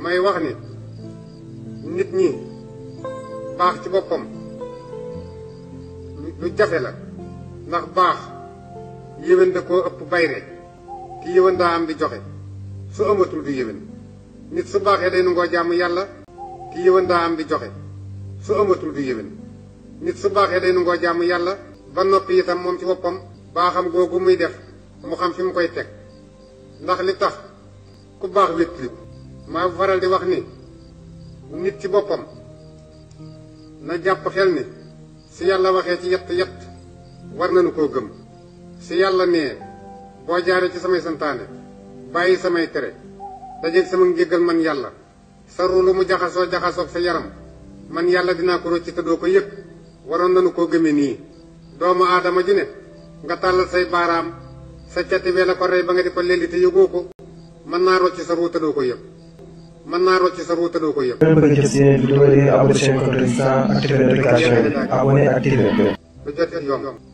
may wax ni nit ñi baax ci boppam lu jafe la ndax baax yéwén da koo ëpp bayre ki yéwén daa am di joxe su amatul du yéwén nit su baaxee day nangoo jàmm yàlla ki yéwén daa am di joxe su amatul du yéwén nit su baaxee day nangoo jàmm yàlla ba noppi itam moom ci boppam baaxam googu muy def mu xam fi mu koy teg ndax li tax ku baax wétli maa faral di wax ni nit ci boppam na jàpp xel ni si yàlla waxee ci yett war nañu koo gëm si yàlla nee boo jaaree ci samay santaane bàyyi samay tere dajeeg sama njéggal man yàlla sa ruulu mu jaxasoog sa yaram man yàlla dinaa ko rocci te doo ko yëg waroon nañu koo gëme nii doomu aadama ji ne nga tàllal say baaraam sa cati bee la ko rey ba nga di ko lelli te yëgoo ko mën naa rocci sa ruu te doo ko yëg mën naa rocci sa ruu te doo ko yëg. bëgg a jot si vidéo yi abonné chaîne Codou Résistant activer notification yi abonné activer. lu jot yomb.